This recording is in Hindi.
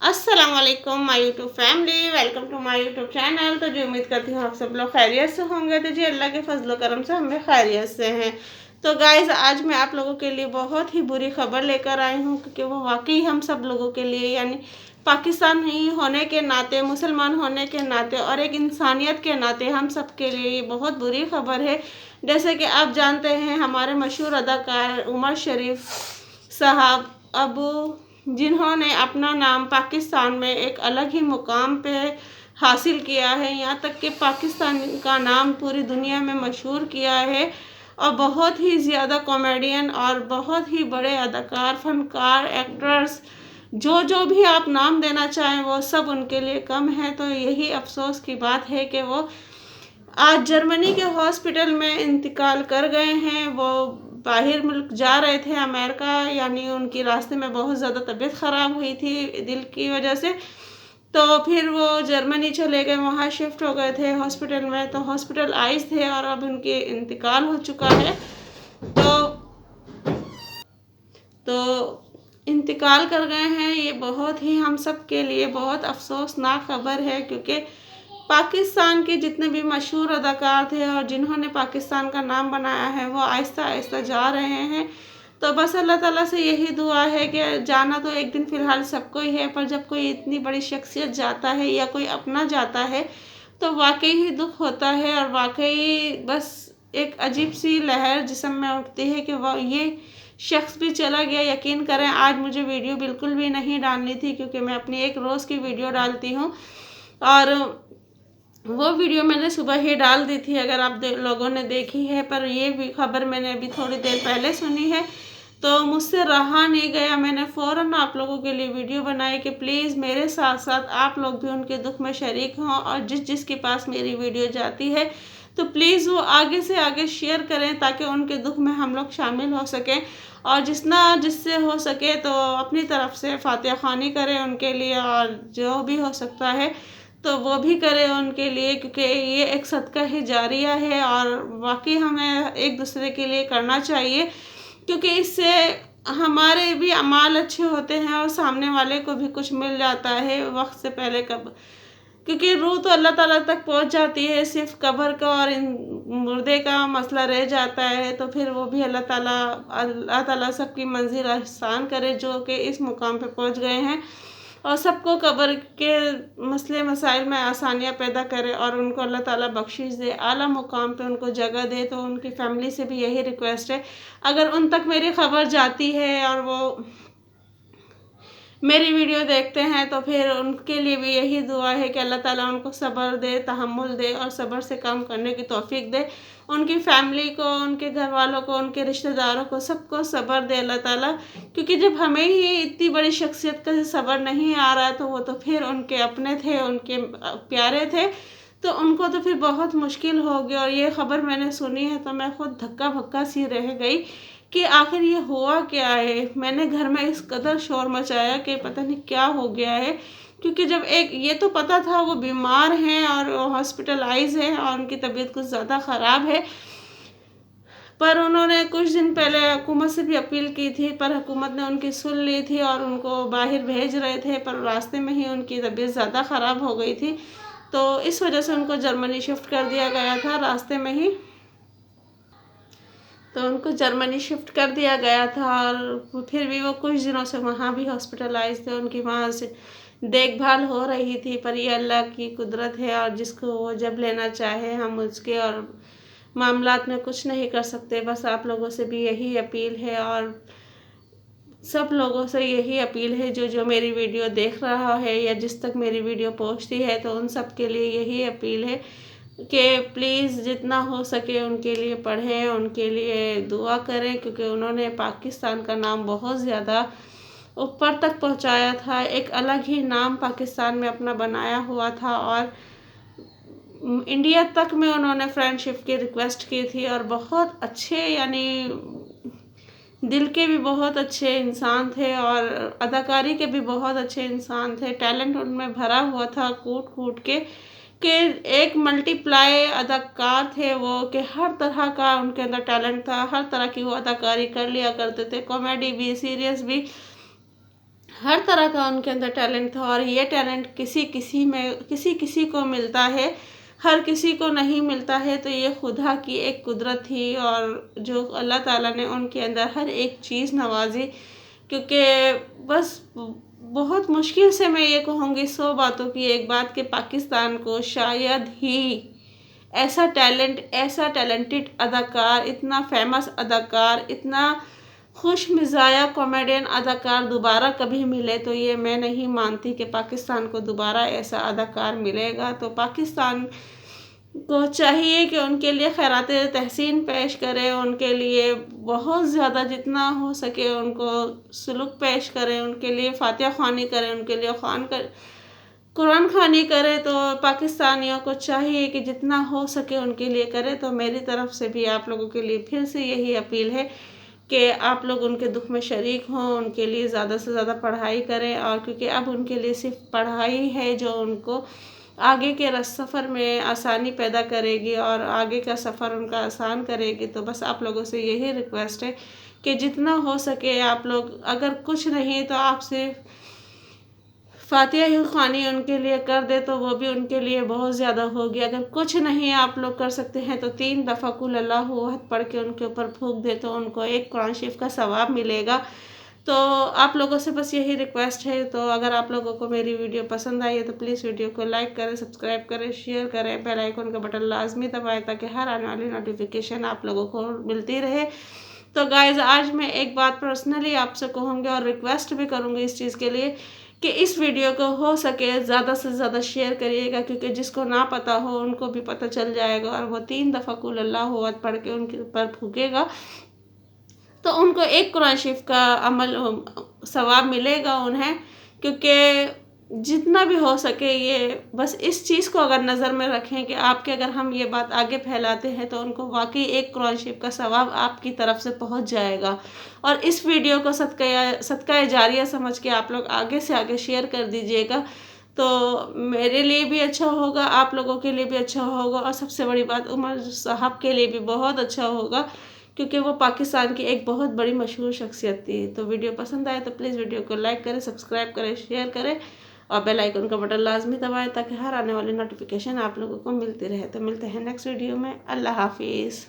अस्सलाम वालेकुम my YouTube family, welcome to my YouTube channel. तो जी उम्मीद करती हूँ आप सब लोग खैरियत से होंगे। तो जी अल्लाह के फजल करम से हम भी खैरियत से हैं। तो गाइज़ आज मैं आप लोगों के लिए बहुत ही बुरी खबर लेकर आई हूँ, क्योंकि वो वाकई हम सब लोगों के लिए यानी पाकिस्तान ही होने के नाते, मुसलमान होने के नाते और एक इंसानियत के नाते हम सब के लिए ये बहुत बुरी खबर है। जैसे कि आप जानते हैं, हमारे मशहूर अदाकार उमर शरीफ साहब अब जिन्होंने अपना नाम पाकिस्तान में एक अलग ही मुकाम पे हासिल किया है, यहाँ तक कि पाकिस्तान का नाम पूरी दुनिया में मशहूर किया है। और बहुत ही ज़्यादा कॉमेडियन और बहुत ही बड़े अदाकार, फनकार, एक्टर्स, जो जो भी आप नाम देना चाहें वो सब उनके लिए कम है। तो यही अफसोस की बात है कि वो आज जर्मनी के हॉस्पिटल में इंतकाल कर गए हैं। वो बाहर मुल्क जा रहे थे, अमेरिका, यानी उनकी रास्ते में बहुत ज़्यादा तबीयत ख़राब हुई थी दिल की वजह से। तो फिर वो जर्मनी चले गए, वहाँ शिफ्ट हो गए थे हॉस्पिटल में। तो हॉस्पिटल आइस थे और अब उनके इंतकाल हो चुका है। तो तो इंतकाल कर गए हैं। ये बहुत ही हम सब के लिए बहुत अफसोसनाक खबर है, क्योंकि पाकिस्तान के जितने भी मशहूर अदाकार थे और जिन्होंने पाकिस्तान का नाम बनाया है, वो आहिस्ता आहिस्ता जा रहे हैं। तो बस अल्लाह ताला से यही दुआ है कि जाना तो एक दिन फ़िलहाल सबको ही है, पर जब कोई इतनी बड़ी शख्सियत जाता है या कोई अपना जाता है तो वाकई ही दुख होता है। और वाकई बस एक अजीब सी लहर जिस्म में उठती है कि वह ये शख्स भी चला गया। यकीन करें, आज मुझे वीडियो बिल्कुल भी नहीं डालनी थी, क्योंकि मैं अपनी एक रोज़ की वीडियो डालती हूँ और वो वीडियो मैंने सुबह ही डाल दी थी, अगर आप लोगों ने देखी है। पर ये भी खबर मैंने अभी थोड़ी देर पहले सुनी है, तो मुझसे रहा नहीं गया। मैंने फ़ौरन आप लोगों के लिए वीडियो बनाई कि प्लीज़ मेरे साथ साथ आप लोग भी उनके दुख में शरीक हों, और जिसके पास मेरी वीडियो जाती है तो प्लीज़ वो आगे से आगे शेयर करें, ताकि उनके दुख में हम लोग शामिल हो सकें। और जिससे हो सके तो अपनी तरफ से फातिहा ख़वानी करें उनके लिए, और जो भी हो सकता है तो वो भी करें उनके लिए, क्योंकि ये एक सदका ही जारिया है और वाकई हमें एक दूसरे के लिए करना चाहिए, क्योंकि इससे हमारे भी अमाल अच्छे होते हैं और सामने वाले को भी कुछ मिल जाता है वक्त से पहले। कब क्योंकि रूह तो अल्लाह ताला तक पहुंच जाती है, सिर्फ कब्र का और इन मुर्दे का मसला रह जाता है। तो फिर वो भी अल्लाह ताला सबकी मंजिल आसान करे जो कि इस मुकाम पे पहुंच गए हैं, और सबको कब्र के मसले मसाइल में आसानियाँ पैदा करे और उनको अल्लाह ताला बख्शिश दे, आला मुकाम पे उनको जगह दे। तो उनकी फ़ैमिली से भी यही रिक्वेस्ट है, अगर उन तक मेरी ख़बर जाती है और वो मेरी वीडियो देखते हैं, तो फिर उनके लिए भी यही दुआ है कि अल्लाह ताला उनको सब्र दे, तहम्मुल दे और सब्र से काम करने की तौफीक दे। उनकी फ़ैमिली को, उनके घर वालों को, उनके रिश्तेदारों को, सबको सब्र दे अल्लाह ताला। क्योंकि जब हमें ही इतनी बड़ी शख्सियत का सब्र नहीं आ रहा, तो वो तो फिर उनके अपने थे, उनके प्यारे थे, तो उनको तो फिर बहुत मुश्किल होगी। और ये ख़बर मैंने सुनी है तो मैं खुद धक्का भक्का सी रह गई कि आखिर ये हुआ क्या है। मैंने घर में इस कदर शोर मचाया कि पता नहीं क्या हो गया है, क्योंकि जब एक ये तो पता था वो बीमार हैं और हॉस्पिटलाइज हैं और उनकी तबीयत कुछ ज़्यादा ख़राब है। पर उन्होंने कुछ दिन पहले हुकूमत से भी अपील की थी, पर हुकूमत ने उनकी सुन ली थी और उनको बाहर भेज रहे थे, पर रास्ते में ही उनकी तबीयत ज़्यादा ख़राब हो गई थी। तो इस वजह से उनको जर्मनी शिफ्ट कर दिया गया था रास्ते में ही। तो उनको जर्मनी शिफ्ट कर दिया गया था, और फिर भी वो कुछ दिनों से वहाँ भी हॉस्पिटलाइज थे, उनकी वहाँ से देखभाल हो रही थी। पर ये अल्लाह की कुदरत है, और जिसको वो जब लेना चाहे हम उसके और मामलात में कुछ नहीं कर सकते। बस आप लोगों से भी यही अपील है, और सब लोगों से यही अपील है जो जो मेरी वीडियो देख रहा है या जिस तक मेरी वीडियो पहुंचती है, तो उन सब के लिए यही अपील है कि प्लीज़ जितना हो सके उनके लिए पढ़ें, उनके लिए दुआ करें, क्योंकि उन्होंने पाकिस्तान का नाम बहुत ज़्यादा ऊपर तक पहुंचाया था। एक अलग ही नाम पाकिस्तान में अपना बनाया हुआ था, और इंडिया तक में उन्होंने फ्रेंडशिप की रिक्वेस्ट की थी। और बहुत अच्छे, यानी दिल के भी बहुत अच्छे इंसान थे और अदाकारी के भी बहुत अच्छे इंसान थे। टैलेंट उनमें भरा हुआ था कूट कूट के एक मल्टीप्लाई अदाकार थे वो, कि हर तरह का उनके अंदर टैलेंट था, हर तरह की वो अदाकारी कर लिया करते थे, कॉमेडी भी, सीरियस भी, हर तरह का उनके अंदर टैलेंट था और ये टैलेंट किसी को मिलता है, हर किसी को नहीं मिलता है। तो ये खुदा की एक कुदरत थी और जो अल्लाह ताला ने उनके अंदर हर एक चीज़ नवाजी, क्योंकि बस बहुत मुश्किल से मैं ये कहूँगी 100 बातों की एक बात कि पाकिस्तान को शायद ही ऐसा टैलेंटेड अदाकार, इतना फेमस अदाकार, इतना खुश मिजाया कॉमेडियन अदाकार दोबारा कभी मिले। तो ये मैं नहीं मानती कि पाकिस्तान को दोबारा ऐसा अदाकार मिलेगा। तो पाकिस्तान को चाहिए कि उनके लिए खैरात तहसीन पेश करे, उनके लिए बहुत ज़्यादा जितना हो सके उनको सलूक पेश करें, उनके लिए फातिहा ख़्वानी करें, उनके लिए कुरान ख़्वानी करे। तो पाकिस्तानियों को चाहिए कि जितना हो सके उनके लिए करे। तो मेरी तरफ से भी आप लोगों के लिए फिर से यही अपील है कि आप लोग उनके दुख में शरीक हों, उनके लिए ज़्यादा से ज़्यादा पढ़ाई करें। और क्योंकि अब उनके लिए सिर्फ पढ़ाई है जो उनको आगे के सफ़र में आसानी पैदा करेगी और आगे का सफ़र उनका आसान करेगी। तो बस आप लोगों से यही रिक्वेस्ट है कि जितना हो सके आप लोग, अगर कुछ नहीं तो आप सिर्फ फातिहा ही ख़्वानी उनके लिए कर दे तो वो भी उनके लिए बहुत ज़्यादा होगी। अगर कुछ नहीं आप लोग कर सकते हैं तो 3 दफ़ा कुल अल्लाहु अहद पढ़ के उनके ऊपर फूंक दे तो उनको एक कुरान शरीफ का सवाब मिलेगा। तो आप लोगों से बस यही रिक्वेस्ट है। तो अगर आप लोगों को मेरी वीडियो पसंद आई है तो प्लीज़ वीडियो को लाइक करें, सब्सक्राइब करें, शेयर करें, बेल आइकन का बटन लाजमी दबाएं ताकि हर आने वाली नोटिफिकेशन आप लोगों को मिलती रहे। तो गाइज़, आज मैं एक बात पर्सनली आपसे कहूँगी और रिक्वेस्ट भी करूँगी इस चीज़ के लिए कि इस वीडियो को हो सके ज़्यादा से ज़्यादा शेयर करिएगा, क्योंकि जिसको ना पता हो उनको भी पता चल जाएगा और वो 3 दफ़ा कुल अल्लाहु अहद पढ़ के उनके ऊपर फूकेगा तो उनको एक कुरान शरीफ का अमल सवाब मिलेगा उन्हें। क्योंकि जितना भी हो सके ये बस इस चीज़ को अगर नज़र में रखें कि आपके अगर हम ये बात आगे फैलाते हैं तो उनको वाकई एक कुरान शरीफ का सवाब आपकी तरफ से पहुंच जाएगा। और इस वीडियो को सदका जारिया समझ के आप लोग आगे से आगे शेयर कर दीजिएगा। तो मेरे लिए भी अच्छा होगा, आप लोगों के लिए भी अच्छा होगा और सबसे बड़ी बात उमर साहब के लिए भी बहुत अच्छा होगा, क्योंकि वो पाकिस्तान की एक बहुत बड़ी मशहूर शख्सियत थी। तो वीडियो पसंद आए तो प्लीज़ वीडियो को लाइक करें, सब्सक्राइब करें, शेयर करें और बेल आइकन का बटन लाजमी दबाएं ताकि हर आने वाली नोटिफिकेशन आप लोगों को मिलती रहे। तो मिलते हैं नेक्स्ट वीडियो में। अल्लाह हाफिज़।